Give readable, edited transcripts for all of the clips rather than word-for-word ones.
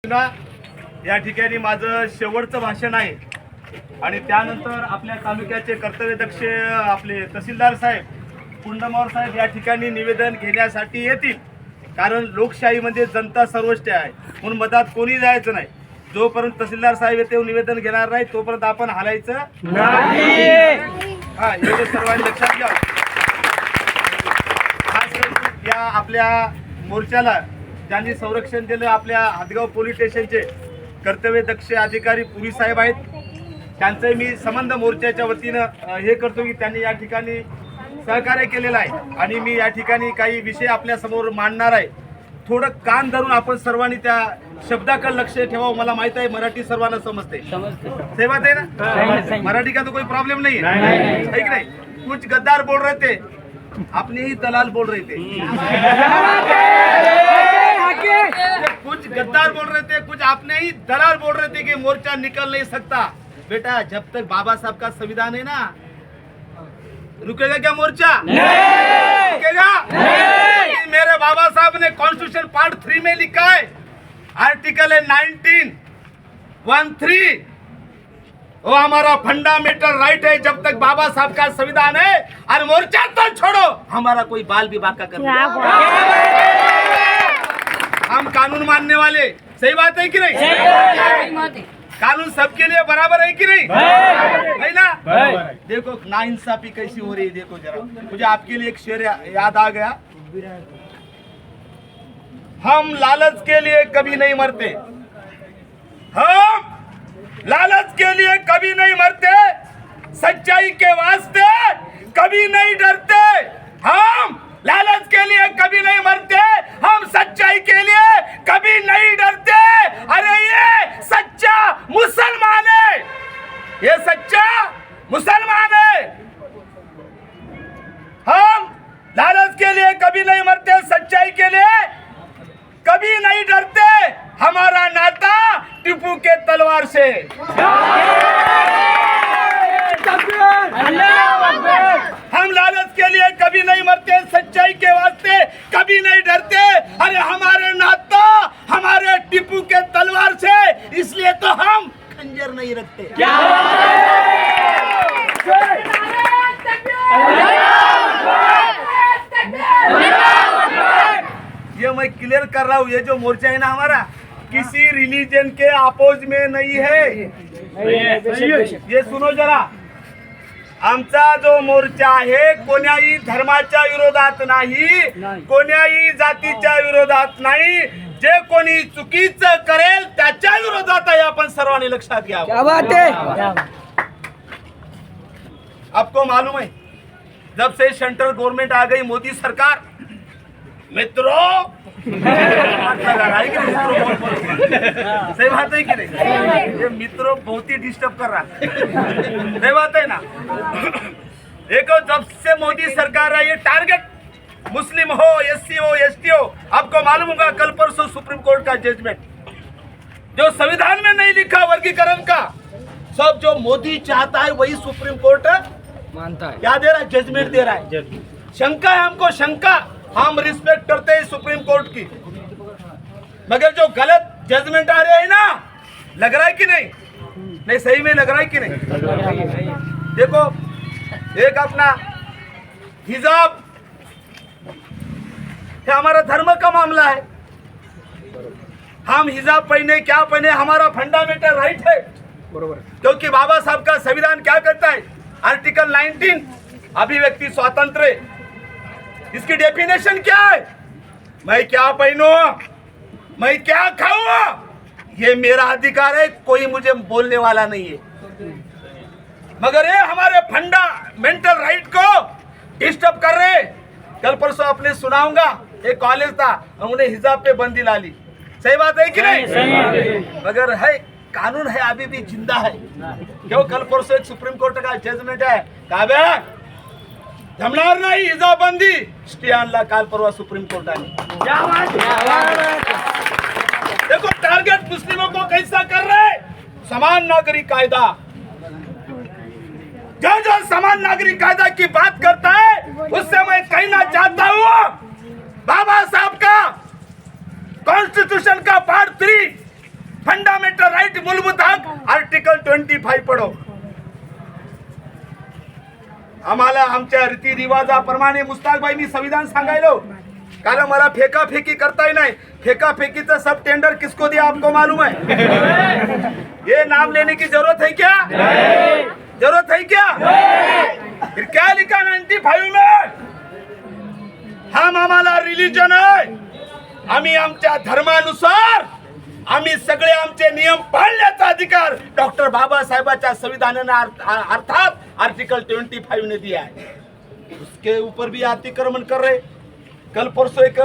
या ठिकाणी माझं शेवटचं भाषण आहे आणि त्यानंतर आपल्या तालुक्याचे कर्तव्यदक्ष आपले तहसीलदार साहेब कुंडमावर साहेब या ठिकाणी निवेदन घेण्यासाठी येतील. कारण लोकशाहीमध्ये जनता सर्वोच्च आहे म्हणून मधात कोणी जायचं नाही. जोपर्यंत तहसीलदार साहेब येते निवेदन घेणार नाही तोपर्यंत आपण हालायचं नाही. हा, एवढं सर्वांनी लक्षात घ्या. खास करून या आपल्या मोर्चाला ज्यांनी संरक्षण दिलं आपल्या हदगाव पोलीस स्टेशनचे कर्तव्यदक्ष अधिकारी पुरी साहेब आहेत. त्यांचं मी संबंध मोर्चाच्या वतीनं हे करतो की त्यांनी या ठिकाणी सहकार्य केलेलं आहे आणि मी या ठिकाणी काही विषय आपल्या समोर मांडणार आहे. थोडं कान धरून आपण सर्वांनी त्या शब्दाकडे लक्ष ठेवावं. मला माहित आहे मराठी सर्वांना समजते, सेवात आहे ना, मराठी का तो कोई प्रॉब्लेम नहीं है कि नहीं. कुछ गद्दार बोल रहे थे, अपने ही दलाल बोल रहे थे. कुछ गद्दार बोल रहे थे, कुछ अपने ही दलाल बोल रहे थे कि मोर्चा निकल नहीं सकता. बेटा जब तक बाबा साहब का संविधान है ना, रुकेगा क्या मोर्चा? नहीं रुकेगा. नहीं. मेरे बाबा साहब ने कॉन्स्टिट्यूशन पार्ट 3 में लिखा है, आर्टिकल है 1913, वो हमारा फंडामेंटल राइट है. जब तक बाबा साहब का संविधान है और मोर्चा तो छोड़ो, हमारा कोई बाल विभाग का कर. हम कानून मानने वाले, सही बात है कि नहीं? कानून सबके लिए बराबर है कि नहीं? है ना? देखो नाइंसाफी कैसी हो रही है. देखो जरा, मुझे आपके लिए एक शेर याद आ गया. हम लालच के लिए कभी नहीं मरते, हम लालच के लिए कभी नहीं मरते, सच्चाई के वास्ते कभी नहीं डरते. हम लालच के लिए कभी नहीं मरते, हम सच्चाई के लिए कभी नहीं डरते. अरे ये सच्चा मुसलमान है, ये सच्चा मुसलमान है. हम लालच के लिए कभी नहीं मरते, सच्चाई के लिए कभी नहीं डरते. हमारा नाता टीपू के तलवार से. हम लालच के लिए कभी नहीं मरते, सच्चाई के वास्ते कभी नहीं डरते. अरे हमारे नाता हमारे टीपू के तलवार से, इसलिए तो हम खंजर नहीं रखते. ये मैं क्लियर कर रहा हूँ, ये जो मोर्चा है ना हमारा किसी रिलीजन के अपोज में नहीं है. ये सुनो जरा, आमचा जो मोर्चा आहे कोण्याही धर्माच्या विरोधात नाही, कोण्याही जातीच्या विरोधात नाही. जे कोणी चुकीचं करेल त्याच्या विरोधात आहे. आपण सर्वांनी लक्षात घ्या. क्या बात है. आपको मालूम है जब से सेंट्रल गवर्नमेंट आ गई, मोदी सरकार, मित्रों सही बात है कि नहीं? ये मित्रों बहुत ही डिस्टर्ब कर रहा है. सही बात है ना? देखो जब से मोदी सरकार है, ये टारगेट मुस्लिम हो, एससी हो, एसटी हो. आपको मालूम होगा कल परसों सुप्रीम कोर्ट का जजमेंट, जो संविधान में नहीं लिखा वर्गीकरण का, सब जो मोदी चाहता है वही सुप्रीम कोर्ट मानता है. क्या दे रहा है? जजमेंट दे रहा है. शंका है हमको, शंका. हम रिस्पेक्ट करते हैं सुप्रीम कोर्ट की, मगर जो गलत जजमेंट आ रहे हैं ना, लग रहा है कि नहीं? नहीं सही में लग रहा है कि नहीं? देखो एक अपना हिजाब, ये हमारा धर्म का मामला है. हम हिजाब पहने क्या पहने हमारा फंडामेंटल राइट है. क्योंकि बाबा साहब का संविधान क्या कहता है? आर्टिकल 19 अभिव्यक्ति स्वातंत्र्य. इसकी डेफिनेशन क्या है? मैं क्या पहनूं, मैं क्या खाऊं, ये मेरा अधिकार है, कोई मुझे बोलने वाला नहीं है. मगर ये हमारे फंडामेंटल राइट को डिस्टर्ब कर रहे. कल परसों आपने सुनाऊंगा, एक कॉलेज था, उन्होंने हिजाब पे बंदी ला ली. सही बात है कि नहीं? मगर है कानून है, अभी भी जिंदा है. क्यों? कल परसों एक सुप्रीम कोर्ट का जजमेंट है, काबे जमणार नाही हिजाबबंदी, स्टे आणला काल परवा सुप्रीम कोर्टाने. देखो टारगेट मुस्लिमों को कैसा कर रहे. समान नागरिक कायदा, जो समान नागरिक कायदा की बात करता है उससे मैं कहना चाहता हूँ, बाबा साहब का कॉन्स्टिट्यूशन का पार्ट 3 मला आमच्या रीतिरिवाजाप्रमाणे मुस्ताकबाई मी संविधान सांगायलो, कारण मला फेकाफेकी करता ही नहीं। फेकाफेकीचा सब टेंडर किसको दिया आपको मालूम है? ये नाम लेने की जरूरत है क्या? जरूरत है क्या? फिर क्या लिखा 95 में? हम आम्हाला रिलीजन है, आम्ही आमच्या धर्मानुसार आम्ही सगळे आमचे नियम पाळण्याचा अधिकार डॉक्टर बाबासाहेबांच्या संविधानाने अर्थात आर्टिकल 25 ने दिया है। उसके ऊपर भी अतिक्रमण कर रहे। कल परसों एक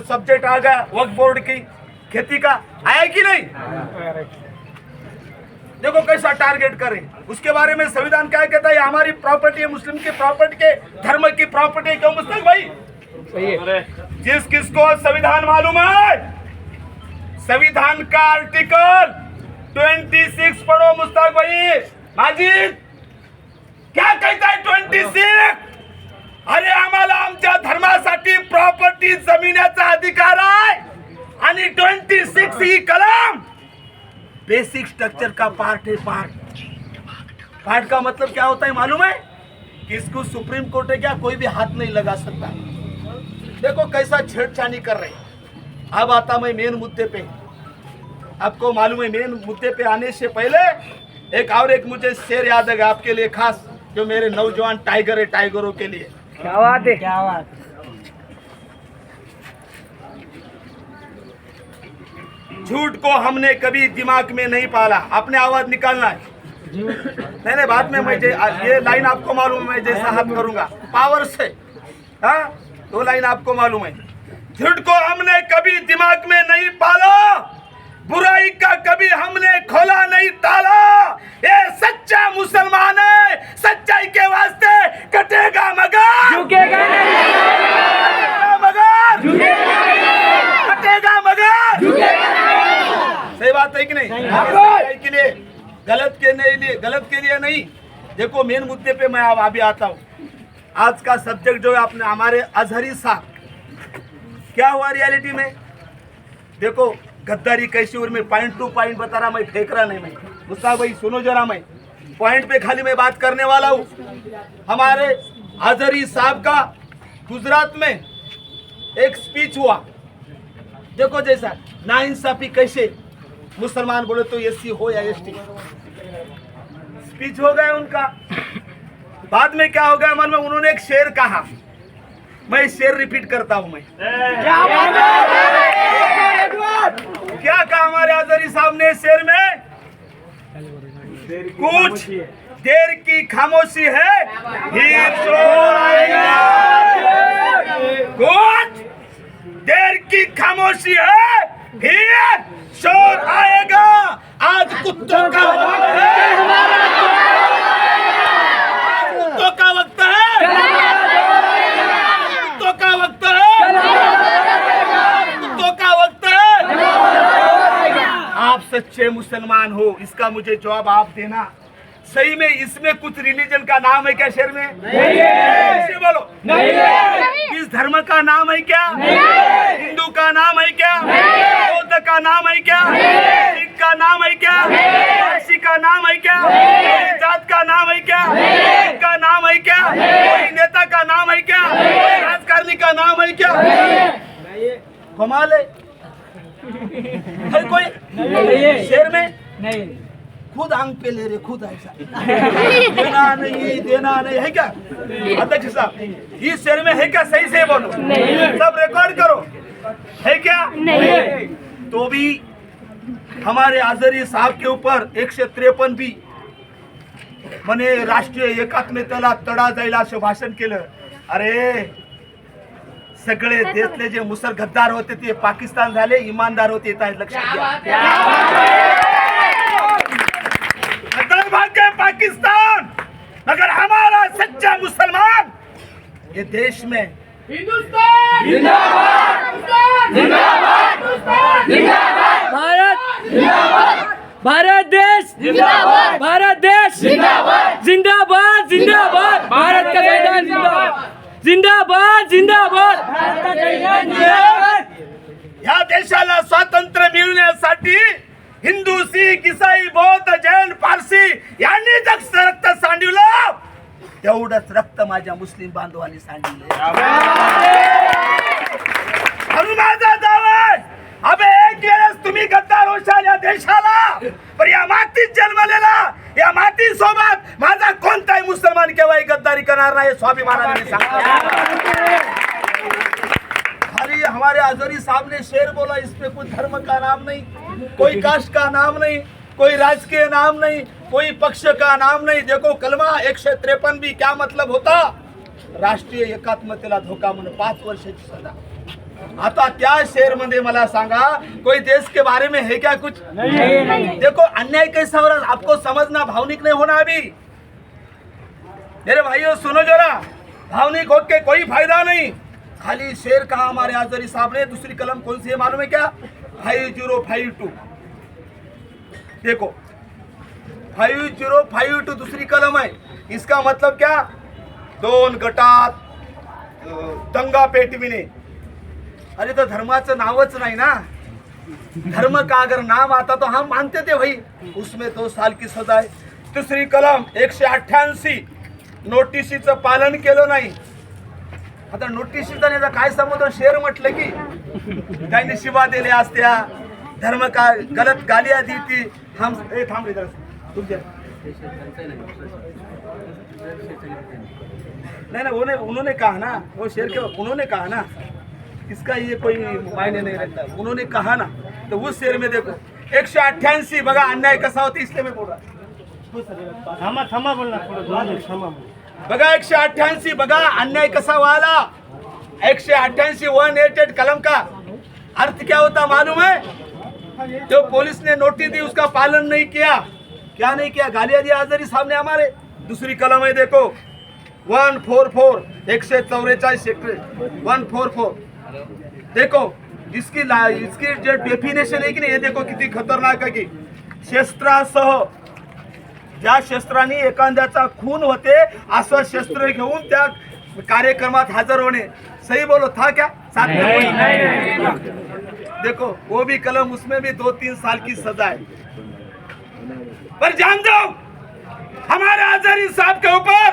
सब्जेक्ट आ गया वक्फ बोर्ड की खेती का, आया कि नहीं? देखो कैसा टारगेट करे। उसके बारे में संविधान क्या कहता है? हमारी प्रॉपर्टी है, मुस्लिम की प्रॉपर्टी के धर्म की प्रॉपर्टी। क्यों मुस्लिम भाई? जिस किसको संविधान मालूम है, संविधान का आर्टिकल 26 पढ़ो मुस्ताक भाई। माजिद क्या कहता है 26? अरे आम्हाला आमच्या धर्मासाठी प्रॉपर्टी जमिनीचा अधिकार आहे आणि 26 ही कलम बेसिक स्ट्रक्चर का पार्ट है। पार्ट का मतलब क्या होता है मालूम है? कि इसको सुप्रीम कोर्ट है क्या कोई भी हाथ नहीं लगा सकता। देखो कैसा छेड़छाड़ी कर रहे। अब आता मैं मेन मुद्दे पे। आपको मालूम है मेन मुद्दे पे आने से पहले एक मुझे शेर याद है आपके लिए खास, जो मेरे नौजवान टाइगर है, टाइगरों के लिए। क्या बात है, क्या बात। झूठ को हमने कभी दिमाग में नहीं पाला। अपने आवाज निकालना है। नहीं बाद में मैं ये लाइन आपको मालूम है, मैं जैसा हाथ करूंगा पावर से, हाँ 2 लाइन आपको मालूम है। झूठ को हमने कभी दिमाग में नहीं पाला, बुराई का कभी हमने खोला नहीं ताला। ये सच्चा मुसलमान है, सच्चाई के वास्ते कटेगा मगर झुकेगा नहीं, मगर झुकेगा नहीं, कटेगा मगर झुकेगा नहीं। सही बात है कि नहीं? सच्चाई के लिए, गलत के लिए नहीं। देखो मेन मुद्दे पे मैं अब अभी आता हूँ। आज का सब्जेक्ट जो है अपने हमारे अजहरी साहब, क्या हुआ रियलिटी में? देखो गद्दारी कैसी हुई, मैं पॉइंट टू पॉइंट बता रहा, मैं फेंक रहा नहीं। मैं मुस्ताक भाई सुनो जरा, मैं पॉइंट पे खाली मैं बात करने वाला हूँ। हमारे अजहरी साहब का गुजरात में एक स्पीच हुआ। देखो जैसा नाइंसाफी कैसे, मुसलमान बोले तो एससी हो या एसटी, स्पीच हो गया उनका। बाद में क्या हो गया मन में, उन्होंने एक शेर कहा। मैं शेर रिपीट करता हूं। मैं क्या कहा हमारे अजहरी साहब ने शेर में? कुछ देर की खामोशी है फिर शोर आएगा। कुछ देर की खामोशी है फिर शोर आएगा। आज कुत्तों का वक्त है, कुत्तों का वक्त है, कुत्तों का वक्त है, कुत्तों का वक्त है। आप सच्चे मुसलमान हो, इसका मुझे जवाब आप देना। सही में इसमें कुछ रिलीजन का नाम है क्या शेर में? नहीं है। बोलो नहीं है। किस धर्म का नाम है क्या? नहीं है। हिंदू का नाम है क्या? बौद्ध का नाम है क्या? सिख का नाम है क्या? पारसी का नाम है क्या? जात का नाम है क्या? का नाम है क्या? कोई नेता का नाम है क्या? राजकारणी का नाम है क्या? कमाल है कोई शेर में नहीं, खुद आंख पे ले रहे, खुद ऐसा देना नहीं है क्या? अध्यक्ष साहब इस शेर में है क्या? सही से बोलो, सब रिकॉर्ड करो, है क्या? नहीं। तो भी हमारे अजहरी साहब के ऊपर 153 बी म्हणे राष्ट्रीय एकात्मतेला तडा जाईल असं भाषण केलं। अरे सगळे देशले जे मुसर गद्दार होते ते पाकिस्तान झाले, इमानदार होते लक्षात घ्या। गद्दार भाग गए पाकिस्तान, मगर हमारा सच्चा मुसलमान ये देश में हिंदुस्तान जिंदाबाद, जिंदाबाद, जिंदाबाद, भारत जिंदाबाद, भारत देश जिंदाबाद, भारत देश जिंदाबाद, जिंदाबाद, जिंदाबाद, भारत का संविधान जिंदाबाद, जिंदाबाद, जिंदाबाद, भारत का संविधान जिंदाबाद। या देशाला स्वातंत्र्य मिळवण्यासाठी हिंदू, सिख, ईसाई, बौद्ध, जैन, पारसी यांनी जग रक्त सांडवलं। तेवढंच रक्त माझ्या मुस्लिम बांधवांनी सांगितले. म्हणून माझा दावा आहे, अबे एक वेळेस तुम्ही गद्दार होशाल या देशाला, पण या मातीत जन्मलेला, या माती सोबत माझा कोणताही मुसलमान केव्हाही गद्दारी करणार नाही, स्वाभिमानाने मी सांगतो. खाली हमारे अजहरी साहब ने शेर बोला, इसमें कोई धर्म का नाम नहीं, कोई कास्ट का नाम नहीं, कोई राजकीय नाम नहीं, कोई पक्ष का नाम नहीं. देखो कलमा 153 भी क्या मतलब होता, राष्ट्रीय एकात्मतेला धोका म्हणून 5 वर्षाची सजा. आता त्या शेर मध्ये मला सांगा, कोई देश के बारे में है क्या कुछ? नहीं. देखो अन्याय कैसा हो रहा है, आपको समझना, भावनिक नहीं होना अभी. मेरे भाइयों सुनो जरा, भावनिक होके कोई फायदा नहीं. खाली शेर कहा हमारे अजहरी साहब ने. दूसरी कलम कौन सी है मालूम है क्या? 5052. देखो 5052 दूसरी कलम है. इसका मतलब क्या? 2 गटात दंगा पेटविणे. अरे तो धर्माचं नावच नाही ना. धर्म का अगर नाम आता तो हम मानते थे भाई, उसमें 2 साल की सजा आहे. दुसरी कलम 188 नोटिसीचं पालन केलं नाही. आता नोटिसीचा याचा काय संबंध? शेर म्हटलं की त्यांनी शिवा दिल्या असत्या, धर्म का गलत गालियां दी थी. हम थांब रे जरा तुमच्या नहीं उन्होंने कहा ना, वो शेर के उन्होंने कहा ना, इसका ये कोई मायने नहीं रहता. उन्होंने कहा ना, तो उस शेर में देखो 188 बघा अन्याय कसा होता, इसलिए मैं बोल रहा. थांबा बोलना थांबा. बघा 188 बघा अन्याय कसा वाला. 188 188 कलम का अर्थ क्या होता मालूम है? जो पुलिस ने नोटिस दी उसका पालन नहीं किया. क्या नहीं किया? गालियां दिया अजहरी साहब ने हमारे. दूसरी कलम है देखो 144 144 सेक्टर 144. देखो इसकी जो डेफिनेशन है की नाही, हे देखो किती खतरनाक आहे की, शस्त्रासह ज्या शस्त्रांनी एखाद्याचा खून होते असं शस्त्र घेऊन त्या कार्यक्रमात हजर होणे. सही बोलो था क्या? साथ में देखो वो भी कलम, उसमें भी 2-3 साल की सजा है. पर जान दो हमारे अजहरी साहब के ऊपर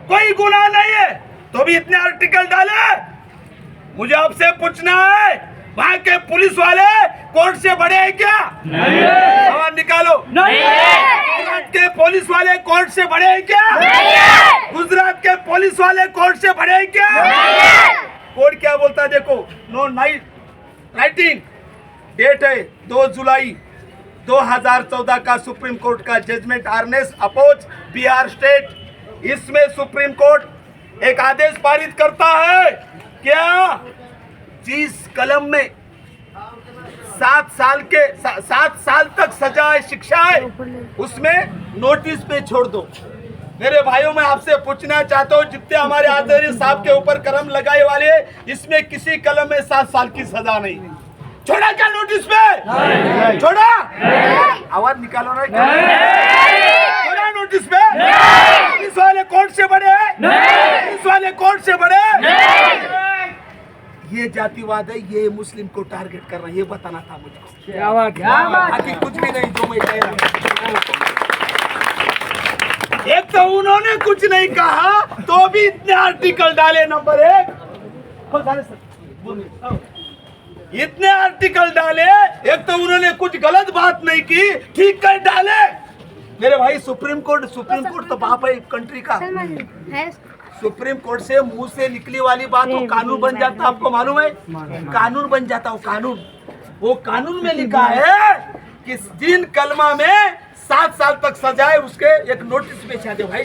कोई गुनाह नहीं है, तो भी इतने आर्टिकल डाले. मुझे आपसे पूछना है, वहाँ के पुलिस वाले कोर्ट से बड़े हैं क्या? नहीं. आवाज निकालो. नहीं. गुजरात के पुलिस वाले कोर्ट से बड़े हैं क्या? नहीं. गुजरात के पुलिस वाले कोर्ट से बड़े हैं क्या? नहीं. कोर्ट क्या बोलता है देखो, नो नाइट राइटिंग. डेट है 2 जुलाई 2014 का सुप्रीम कोर्ट का जजमेंट आर्नेस अपोज बिहार स्टेट. इसमें सुप्रीम कोर्ट एक आदेश पारित करता है क्या, जिस कलम में 7 साल तक सजा है, शिक्षा है, उसमें नोटिस पे छोड़ दो. मेरे भाइयों मैं आपसे पूछना चाहता हूँ, जितने हमारे अजहरी साहब के ऊपर कलम लगाए वाले, इसमें किसी कलम में 7 साल की सजा नहीं. छोड़ा क्या नोटिस पे? छोड़ा? आवाज निकालो ना. छोड़ा नोटिस पे? पुलिस वाले कोर्ट से बड़े हैं? पुलिस वाले कोर्ट से बड़े? ये जातिवाद है, ये मुस्लिम को टारगेट कर रहा है, ये बताना था मुझे. क्या बात बाकी कुछ भी नहीं जो मैं कह रहा हूं. एक तो उन्होंने कुछ नहीं कहा, तो भी इतने आर्टिकल डाले. नंबर 1 इतने आर्टिकल डाले. एक तो उन्होंने कुछ गलत बात नहीं की, ठीक कर डाले. मेरे भाई सुप्रीम कोर्ट तो बाप है कंट्री का. सुप्रीम कोर्ट से मुंह से निकली वाली बात वो कानून बन जाता. आपको मालूम है? कानून बन जाता. वो कानून में लिखा है कि जिन कलमा में 7 साल तक सजा है, उसके एक नोटिस पे छा दे भाई,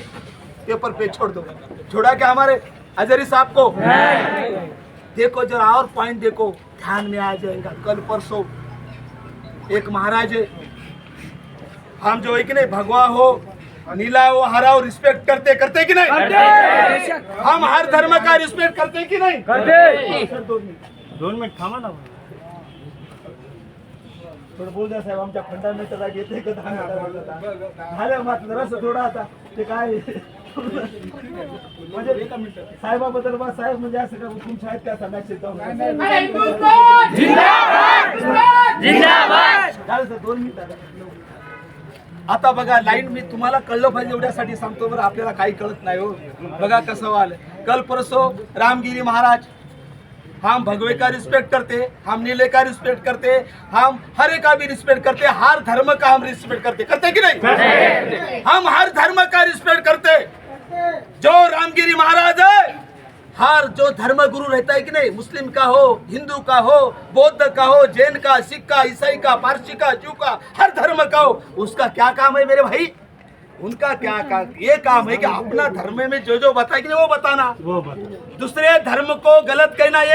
पेपर पे छोड़ दो. छोड़ा क्या हमारे अजहरी साहब को? देखो जरा और पॉइंट देखो, ध्यान में आ जाएगा. कल परसों एक महाराज है, हम जो है कि नहीं, भगवा हो नीला हो हरा हो, रिस्पेक्ट करते कि नहीं? हम हर धर्म का रिस्पेक्ट करते कि नहीं? 2 मिनिट थांबा ना. थोडं बोल द्या साहेब, आमच्या फंडामेंटल घेते का झालं मात्र जरासं थोडं. आता ते काय म्हणजे साहेबाबद्दल बा साहेब म्हणजे असं का तुमच्या आहेत का मेसेज जिंदाबाद. झालं सर 2 मिनिटं. आता बघा लाईन मी तुम्हाला कळलं पाहिजे एवढ्यासाठी सांगतो बरं, आपल्याला काही कळत नाही हो. बघा कसं वाल कल परसो रामगिरी महाराज, हम भगवे का रिस्पेक्ट करते, हम नीले का रिस्पेक्ट करते, हम हरे का भी रिस्पेक्ट करते, हर धर्म का हम रिस्पेक्ट करते कि नहीं? हम हर धर्म का रिस्पेक्ट करते। जो रामगिरी महाराज है, हर जो धर्म गुरु रहता है कि नहीं, मुस्लिम का हो, हिंदू का हो, बौद्ध का हो, जैन का, सिख का, ईसाई का, पारसी का, जू का, हर धर्म का हो, उसका क्या काम है मेरे भाई? उनका क्या काम, ये काम है कि अपना धर्म में जो जो बताए कि नहीं वो बताना, वो बता दूसरे धर्म को गलत कहना ये